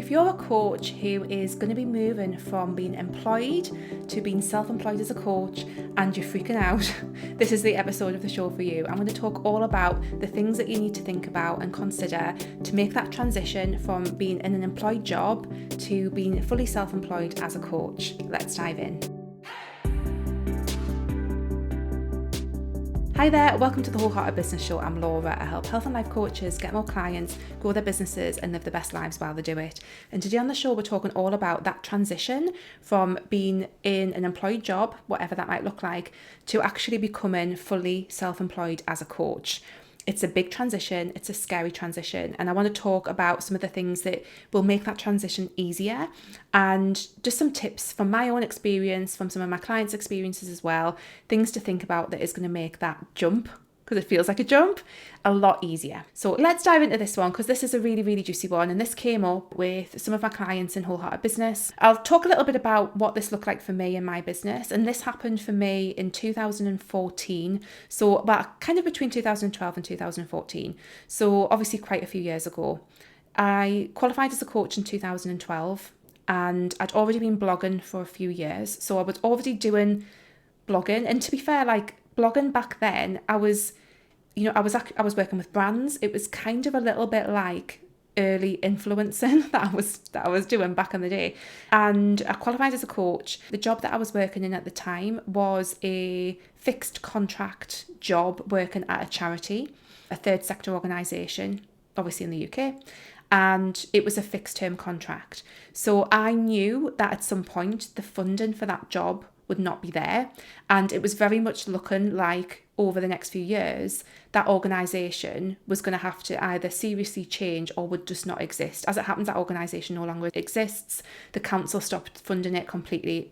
if you're a coach who is going to be moving from being employed to being self-employed as a coach and you're freaking out, this is the episode of the show for you. I'm going to talk all about the things that you need to think about and consider to make that transition from being in an employed job to being fully self-employed as a coach. Let's dive in. Hi there, welcome to the Wholehearted Business Show. I'm Laura. I help health and life coaches get more clients, grow their businesses and live the best lives while they do it. And today on the show, we're talking all about that transition from being in an employed job, whatever that might look like, to actually becoming fully self-employed as a coach. It's a big transition, it's a scary transition, and I want to talk about some of the things that will make that transition easier and just some tips from my own experience, from some of my clients' experiences as well, things to think about that is going to make that jump, because it feels like a jump, a lot easier. So let's dive into this one, because this is a really, really juicy one, and this came up with some of my clients in Wholehearted Business. I'll talk a little bit about what this looked like for me in my business, and this happened for me in 2014, so about kind of between 2012 and 2014, so obviously quite a few years ago. I qualified as a coach in 2012, and I'd already been blogging for a few years, so I was already doing blogging, and to be fair, blogging back then, I was working with brands. It was kind of a little bit like early influencing that I was doing back in the day. And I qualified as a coach. The job that I was working in at the time was a fixed contract job working at a charity, a third sector organisation, obviously in the UK. And it was a fixed term contract. So I knew that at some point the funding for that job would not be there, and it was very much looking like over the next few years that organisation was going to have to either seriously change or would just not exist. As it happens, that organisation no longer exists. The council stopped funding it completely,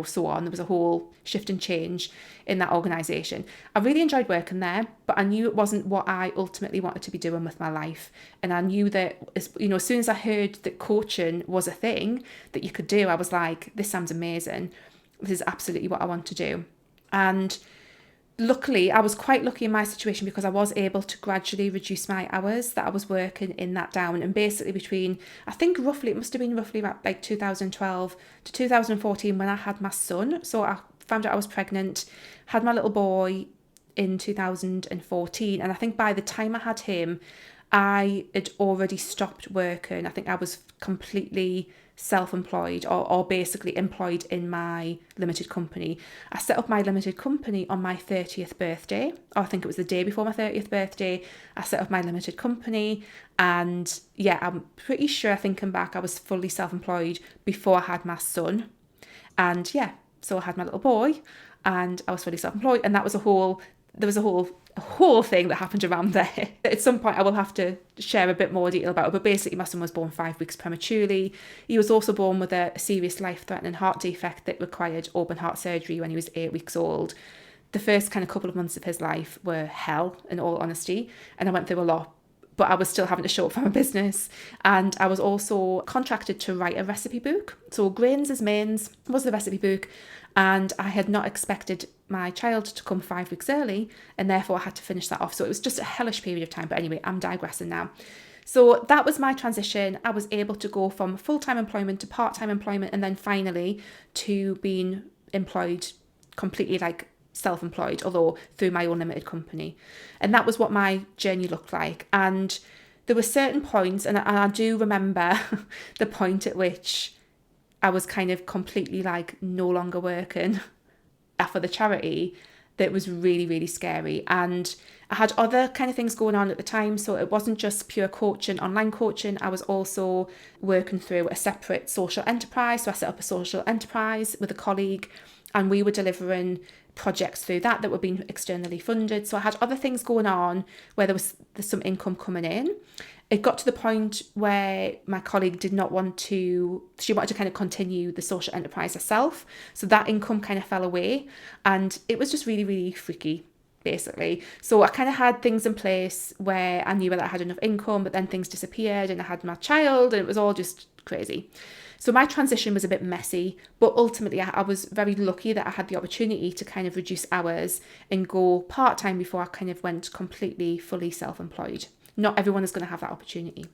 so on. There was a whole shift and change in that organisation. I really enjoyed working there, but I knew it wasn't what I ultimately wanted to be doing with my life. And I knew that, as soon as I heard that coaching was a thing that you could do, I was like, this sounds amazing. This is absolutely what I want to do. And luckily, I was quite lucky in my situation because I was able to gradually reduce my hours that I was working in that down. And basically between, it must have been roughly about 2012 to 2014 when I had my son. So I found out I was pregnant, had my little boy in 2014. And I think by the time I had him, I had already stopped working. I think I was completely self-employed or basically employed in my limited company. I set up my limited company on my 30th birthday, or I think it was the day before my 30th birthday. I set up my limited company, and I'm pretty sure, thinking back, I was fully self-employed before I had my son. And so I had my little boy and I was fully self-employed, and there was a whole thing that happened around there. At some point I will have to share a bit more detail about it, but basically my son was born 5 weeks prematurely. He was also born with a serious life-threatening heart defect that required open heart surgery when he was 8 weeks old. The first kind of couple of months of his life were hell, in all honesty, and I went through a lot, but I was still having to show up for my business. And I was also contracted to write a recipe book. So Grains as Mains was the recipe book, and I had not expected my child to come 5 weeks early, and therefore I had to finish that off. So it was just a hellish period of time. But anyway, I'm digressing now. So that was my transition. I was able to go from full-time employment to part-time employment, and then finally to being employed completely, self-employed, although through my own limited company. And that was what my journey looked like. And there were certain points, and I do remember the point at which I was kind of completely no longer working for the charity, that was really, really scary. And I had other kind of things going on at the time. So it wasn't just pure coaching, online coaching. I was also working through a separate social enterprise. So I set up a social enterprise with a colleague, and we were delivering projects through that were being externally funded. So I had other things going on where there's some income coming in. It got to the point where my colleague she wanted to kind of continue the social enterprise herself. So that income kind of fell away, and it was just really, really freaky, basically. So I kind of had things in place where I knew that I had enough income, but then things disappeared and I had my child, and it was all just crazy. So my transition was a bit messy, but ultimately I was very lucky that I had the opportunity to kind of reduce hours and go part-time before I kind of went completely fully self-employed. Not everyone is going to have that opportunity.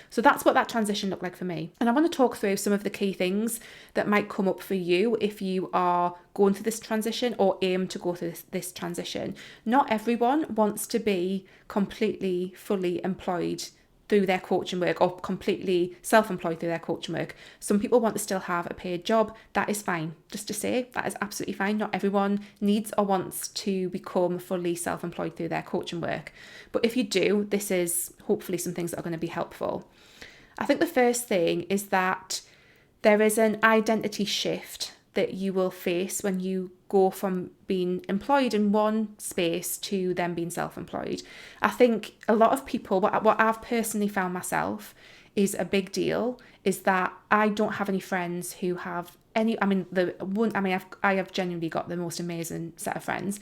So that's what that transition looked like for me. And I want to talk through some of the key things that might come up for you if you are going through this transition or aim to go through this transition. Not everyone wants to be completely, fully employed through their coaching work or completely self-employed through their coaching work. Some people want to still have a paid job. That is fine. Just to say, that is absolutely fine. Not everyone needs or wants to become fully self-employed through their coaching work. But if you do, this is hopefully some things that are going to be helpful. I think the first thing is that there is an identity shift that you will face when you go from being employed in one space to then being self-employed. I think a lot of people, what I've personally found myself is a big deal, is that I don't have any friends who have I have genuinely got the most amazing set of friends,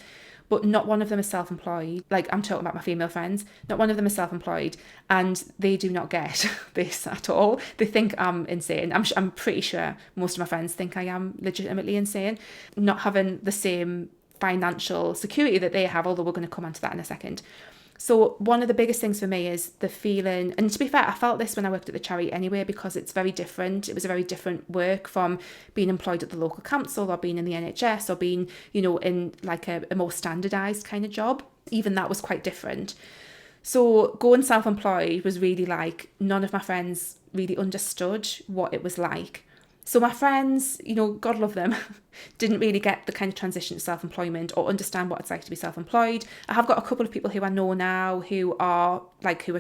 but not one of them is self-employed. Like, I'm talking about my female friends, not one of them is self-employed, and they do not get this at all. They think I'm insane. I'm pretty sure most of my friends think I am legitimately insane, not having the same financial security that they have, although we're going to come on to that in a second. So one of the biggest things for me is the feeling, and to be fair, I felt this when I worked at the charity anyway, because it's very different. It was a very different work from being employed at the local council or being in the NHS or being, in like a more standardised kind of job. Even that was quite different. So going self-employed was really like, none of my friends really understood what it was like. So my friends, God love them, didn't really get the kind of transition to self-employment or understand what it's like to be self-employed. I have got a couple of people who I know now who are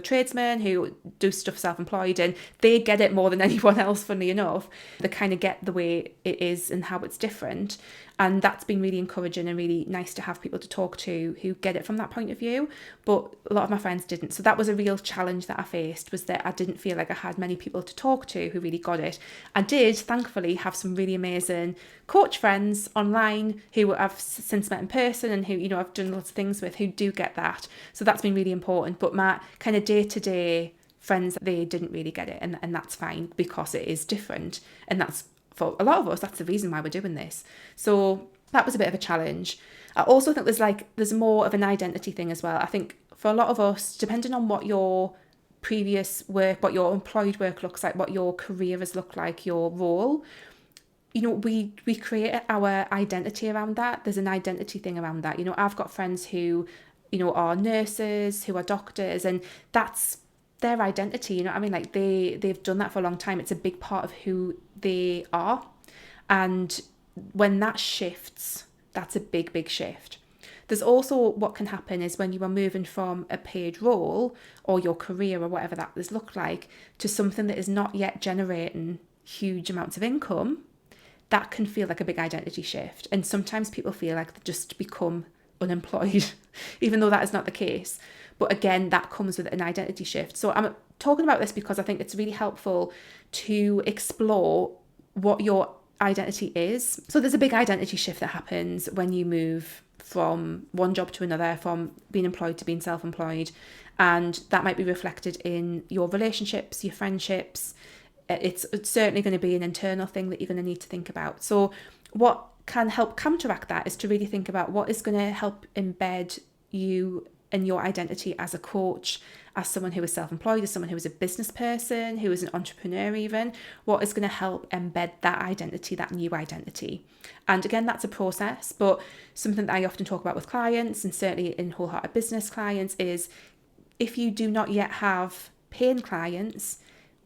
tradesmen, who do stuff self-employed, and they get it more than anyone else, funnily enough. They kind of get the way it is and how it's different. And that's been really encouraging and really nice to have people to talk to who get it from that point of view. But a lot of my friends didn't. So that was a real challenge that I faced, was that I didn't feel like I had many people to talk to who really got it. I did, thankfully, have some really amazing coach friends online who I've since met in person and who, I've done lots of things with, who do get that. So that's been really important. But my kind of day-to-day friends, they didn't really get it. And that's fine, because it is different. And that's, for a lot of us, that's the reason why we're doing this. So that was a bit of a challenge. I also think there's more of an identity thing as well. I think for a lot of us, depending on what your previous work, what your employed work looks like, what your career has looked like, your role, we create our identity around that. There's an identity thing around that. I've got friends who, are nurses, who are doctors, and that's their identity. Like they've done that for a long time. It's a big part of who they are. And when that shifts, that's a big, big shift. There's also what can happen is when you are moving from a paid role or your career or whatever that has looked like to something that is not yet generating huge amounts of income, that can feel like a big identity shift. And sometimes people feel like they just become unemployed, even though that is not the case. But again, that comes with an identity shift. So I'm talking about this because I think it's really helpful to explore what your identity is. So there's a big identity shift that happens when you move from one job to another, from being employed to being self-employed. And that might be reflected in your relationships, your friendships. It's certainly going to be an internal thing that you're going to need to think about. So what can help counteract that is to really think about what is going to help embed you and your identity as a coach, as someone who is self-employed, as someone who is a business person, who is an entrepreneur even. What is going to help embed that identity, that new identity? And again, that's a process, but something that I often talk about with clients, and certainly in Wholehearted Business clients, is if you do not yet have paying clients,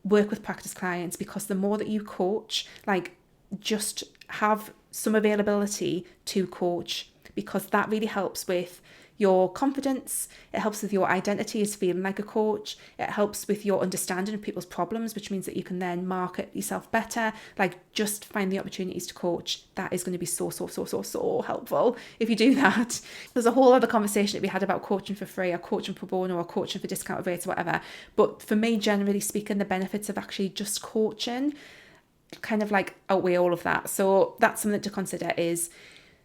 work with practice clients, because the more that you coach, just have some availability to coach, because that really helps with your confidence. It helps with your identity as feeling like a coach. It helps with your understanding of people's problems, which means that you can then market yourself better. Just find the opportunities to coach. That is going to be so helpful if you do that. There's a whole other conversation that we had about coaching for free or coaching pro bono or coaching for discounted rates or whatever. But for me, generally speaking, the benefits of actually just coaching kind of outweigh all of that. So that's something to consider, is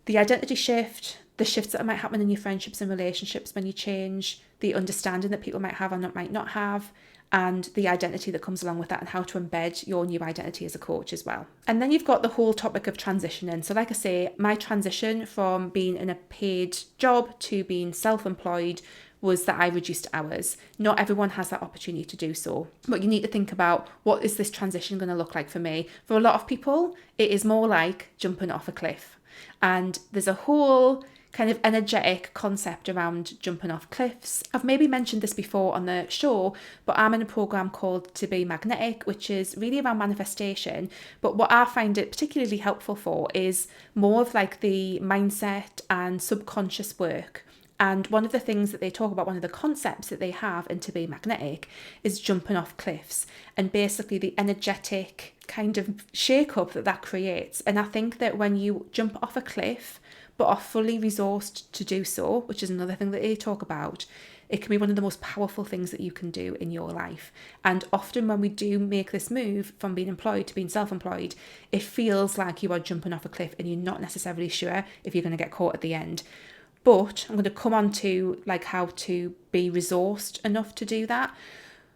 the identity shift, the shifts that might happen in your friendships and relationships when you change, the understanding that people might have or might not have, and the identity that comes along with that, and how to embed your new identity as a coach as well. And then you've got the whole topic of transitioning. So like I say, my transition from being in a paid job to being self-employed was that I reduced hours. Not everyone has that opportunity to do so, but you need to think about, what is this transition going to look like for me? For a lot of people, it is more like jumping off a cliff. And there's a whole kind of energetic concept around jumping off cliffs. I've maybe mentioned this before on the show, but I'm in a program called To Be Magnetic, which is really around manifestation. But what I find it particularly helpful for is more of like the mindset and subconscious work. And one of the things that they talk about, one of the concepts that they have in To Be Magnetic, is jumping off cliffs, and basically the energetic kind of shake up that creates. And I think that when you jump off a cliff but are fully resourced to do so, which is another thing that they talk about, it can be one of the most powerful things that you can do in your life. And often when we do make this move from being employed to being self-employed, it feels like you are jumping off a cliff and you're not necessarily sure if you're going to get caught at the end. But I'm going to come on to like how to be resourced enough to do that.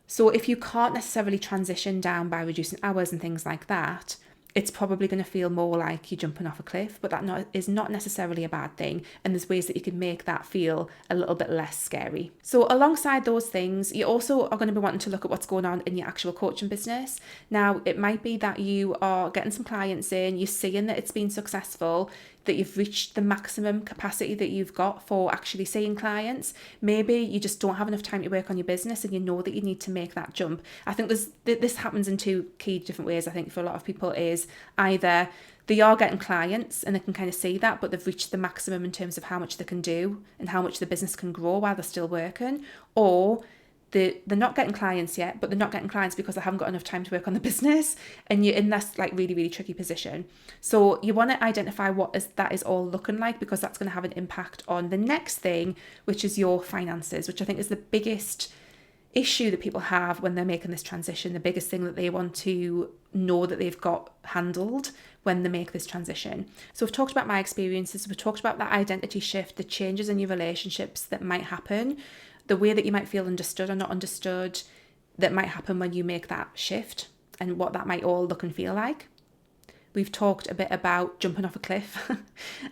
So if you can't necessarily transition down by reducing hours and things like that, it's probably going to feel more like you're jumping off a cliff, but that is not necessarily a bad thing. And there's ways that you can make that feel a little bit less scary. So alongside those things, you also are going to be wanting to look at what's going on in your actual coaching business. Now, it might be that you are getting some clients in, you're seeing that it's been successful, that you've reached the maximum capacity that you've got for actually seeing clients. Maybe you just don't have enough time to work on your business and you know that you need to make that jump. I think this happens in two key different ways, I think, for a lot of people, is either they are getting clients and they can kind of see that, but they've reached the maximum in terms of how much they can do and how much the business can grow while they're still working, or they're not getting clients yet, but they're not getting clients because they haven't got enough time to work on the business, and you're in this like really, really tricky position. So you want to identify what that is all looking like, because that's going to have an impact on the next thing, which is your finances, which I think is the biggest issue that people have when they're making this transition, the biggest thing that they want to know that they've got handled when they make this transition. So we've talked about my experiences, we've talked about that identity shift, the changes in your relationships that might happen, the way that you might feel understood or not understood that might happen when you make that shift, and what that might all look and feel like. We've talked a bit about jumping off a cliff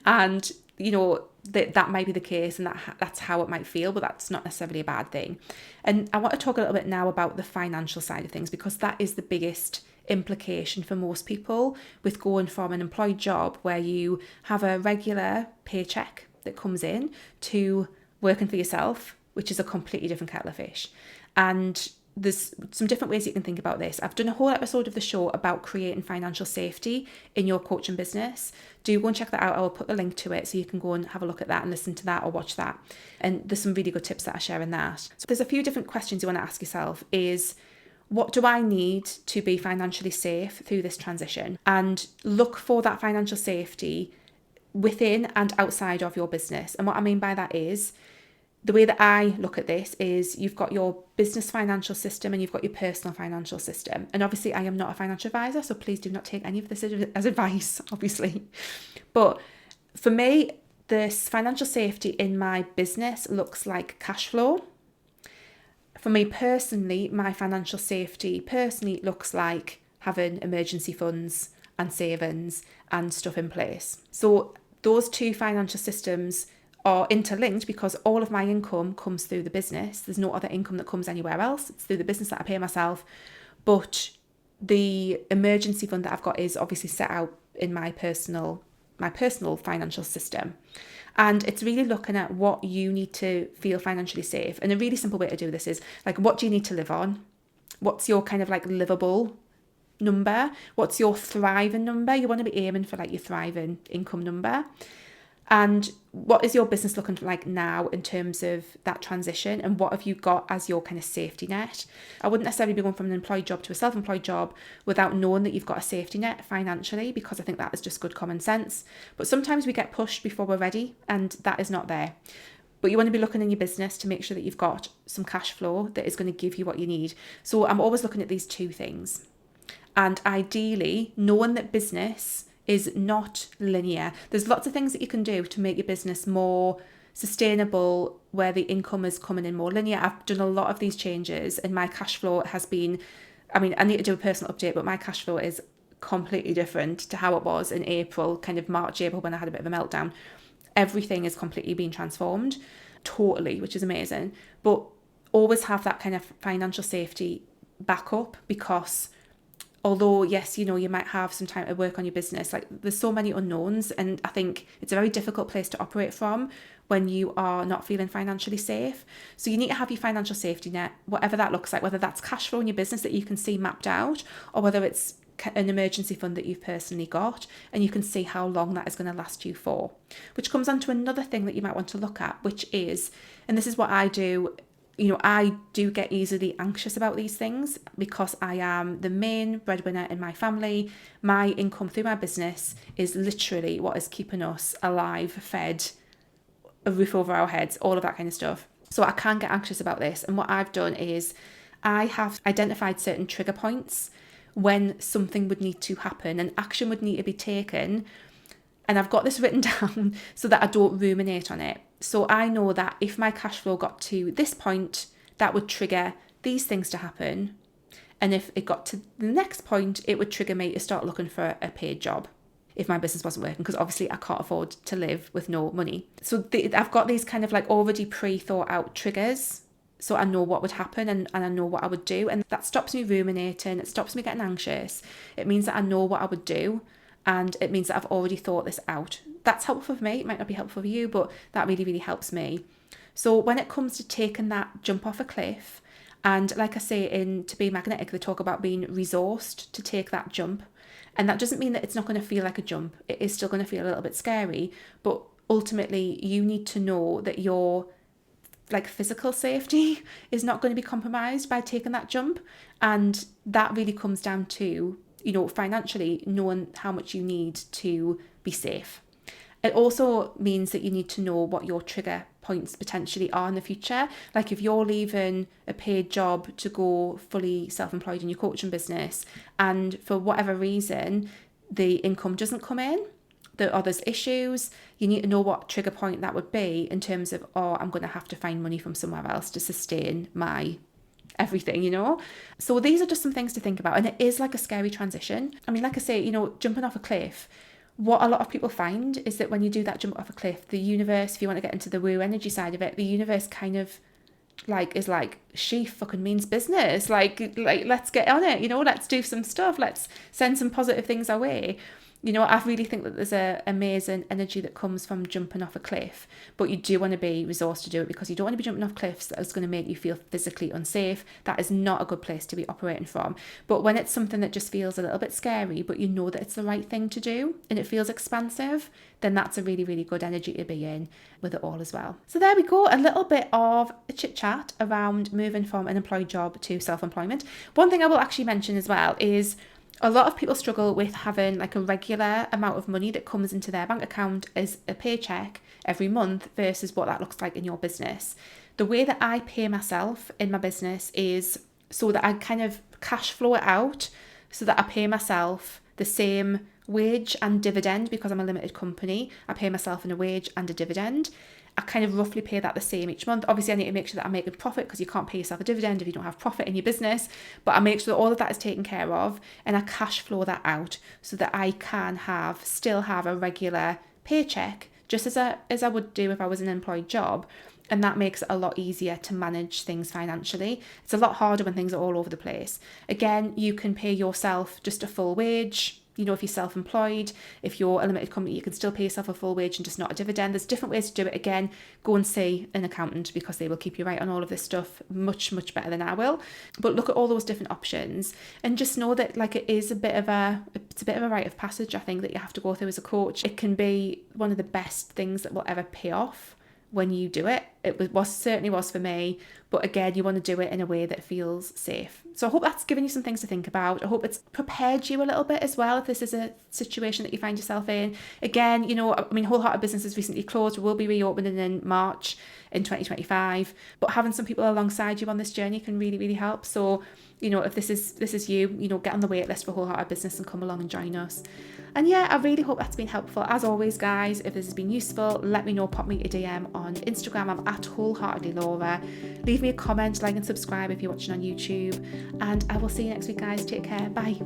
and, you know, that might be the case, and that's how it might feel, but that's not necessarily a bad thing. And I want to talk a little bit now about the financial side of things, because that is the biggest implication for most people with going from an employed job where you have a regular paycheck that comes in to working for yourself, which is a completely different kettle of fish. And there's some different ways you can think about this. I've done a whole episode of the show about creating financial safety in your coaching business. Do go and check that out. I will put the link to it so you can go and have a look at that and listen to that or watch that. And there's some really good tips that I share in that. So there's a few different questions you want to ask yourself is, what do I need to be financially safe through this transition? And look for that financial safety within and outside of your business. And what I mean by that is, the way that I look at this is, you've got your business financial system and you've got your personal financial system. And obviously I am not a financial advisor, so please do not take any of this as advice, obviously. But for me, this financial safety in my business looks like cash flow. For me personally, my financial safety personally looks like having emergency funds and savings and stuff in place. So those two financial systems are interlinked, because all of my income comes through the business. There's no other income that comes anywhere else. It's through the business that I pay myself. But the emergency fund that I've got is obviously set out in my personal financial system. And it's really looking at what you need to feel financially safe. And a really simple way to do this is like, what do you need to live on? What's your kind of like livable number? What's your thriving number? You want to be aiming for like your thriving income number. And what is your business looking like now in terms of that transition? And what have you got as your kind of safety net? I wouldn't necessarily be going from an employed job to a self-employed job without knowing that you've got a safety net financially, because I think that is just good common sense. But sometimes we get pushed before we're ready, and that is not there. But you want to be looking in your business to make sure that you've got some cash flow that is going to give you what you need. So I'm always looking at these two things. And ideally, knowing that business is not linear. There's lots of things that you can do to make your business more sustainable, where the income is coming in more linear. I've done a lot of these changes, and my cash flow has been, I need to do a personal update, but my cash flow is completely different to how it was in April, kind of March, April, when I had a bit of a meltdown. Everything is completely been transformed. totally, which is amazing. But always have that kind of financial safety backup, because although, yes, you might have some time to work on your business, like there's so many unknowns. And I think it's a very difficult place to operate from when you are not feeling financially safe. So you need to have your financial safety net, whatever that looks like, whether that's cash flow in your business that you can see mapped out, or whether it's an emergency fund that you've personally got, and you can see how long that is going to last you for. Which comes on to another thing that you might want to look at, which is, and this is what I do, I do get easily anxious about these things because I am the main breadwinner in my family. My income through my business is literally what is keeping us alive, fed, a roof over our heads, all of that kind of stuff. So I can get anxious about this. And what I've done is I have identified certain trigger points when something would need to happen and action would need to be taken. And I've got this written down so that I don't ruminate on it. So I know that if my cash flow got to this point, that would trigger these things to happen. And if it got to the next point, it would trigger me to start looking for a paid job if my business wasn't working, because obviously I can't afford to live with no money. So I've got these kind of like already pre-thought out triggers. So I know what would happen and I know what I would do. And that stops me ruminating. It stops me getting anxious. It means that I know what I would do. And it means that I've already thought this out. That's helpful for me. It might not be helpful for you, but that really, really helps me. So when it comes to taking that jump off a cliff, and like I say in To Be Magnetic, they talk about being resourced to take that jump. And that doesn't mean that it's not going to feel like a jump. It is still going to feel a little bit scary. But ultimately, you need to know that your physical safety is not going to be compromised by taking that jump. And that really comes down to, financially knowing how much you need to be safe. It also means that you need to know what your trigger points potentially are in the future. Like if you're leaving a paid job to go fully self-employed in your coaching business, and for whatever reason, the income doesn't come in, or there's issues, you need to know what trigger point that would be in terms of, I'm going to have to find money from somewhere else to sustain my everything, So these are just some things to think about. And it is like a scary transition. I mean, like I say, jumping off a cliff, what a lot of people find is that when you do that jump off a cliff, the universe, if you want to get into the woo energy side of it, the universe kind of is like, she fucking means business. Like let's get on it, let's do some stuff. Let's send some positive things our way. I really think that there's an amazing energy that comes from jumping off a cliff, but you do want to be resourced to do it, because you don't want to be jumping off cliffs that is going to make you feel physically unsafe. That is not a good place to be operating from. But when it's something that just feels a little bit scary, but you know that it's the right thing to do and it feels expansive, then that's a really, really good energy to be in with it all as well. So there we go, a little bit of a chit chat around moving from an employed job to self-employment. One thing I will actually mention as well is a lot of people struggle with having a regular amount of money that comes into their bank account as a paycheck every month versus what that looks like in your business. The way that I pay myself in my business is so that I kind of cash flow it out so that I pay myself the same wage and dividend, because I'm a limited company. I pay myself in a wage and a dividend. I kind of roughly pay that the same each month. Obviously, I need to make sure that I'm making profit, because you can't pay yourself a dividend if you don't have profit in your business. But I make sure that all of that is taken care of, and I cash flow that out so that I can still have a regular paycheck, just as I would do if I was an employed job. And that makes it a lot easier to manage things financially. It's a lot harder when things are all over the place. Again, you can pay yourself just a full wage. If you're self-employed, if you're a limited company, you can still pay yourself a full wage and just not a dividend. There's different ways to do it. Again, go and see an accountant, because they will keep you right on all of this stuff much, much better than I will. But look at all those different options and just know that it is a bit of a rite of passage, I think, that you have to go through as a coach. It can be one of the best things that will ever pay off when you do it. It certainly was for me, but again, you want to do it in a way that feels safe. So I hope that's given you some things to think about. I hope it's prepared you a little bit as well if this is a situation that you find yourself in. Again, Wholehearted Business has recently closed. We will be reopening in March in 2025, but having some people alongside you on this journey can really, really help. So if this is you, get on the wait list for Wholehearted Business and come along and join us. And yeah, I really hope that's been helpful. As always, guys, if this has been useful, let me know. Pop me a DM on Instagram. I'm at WholeheartedlyLaura. Leave me a comment, like and subscribe if you're watching on YouTube. And I will see you next week, guys. Take care. Bye.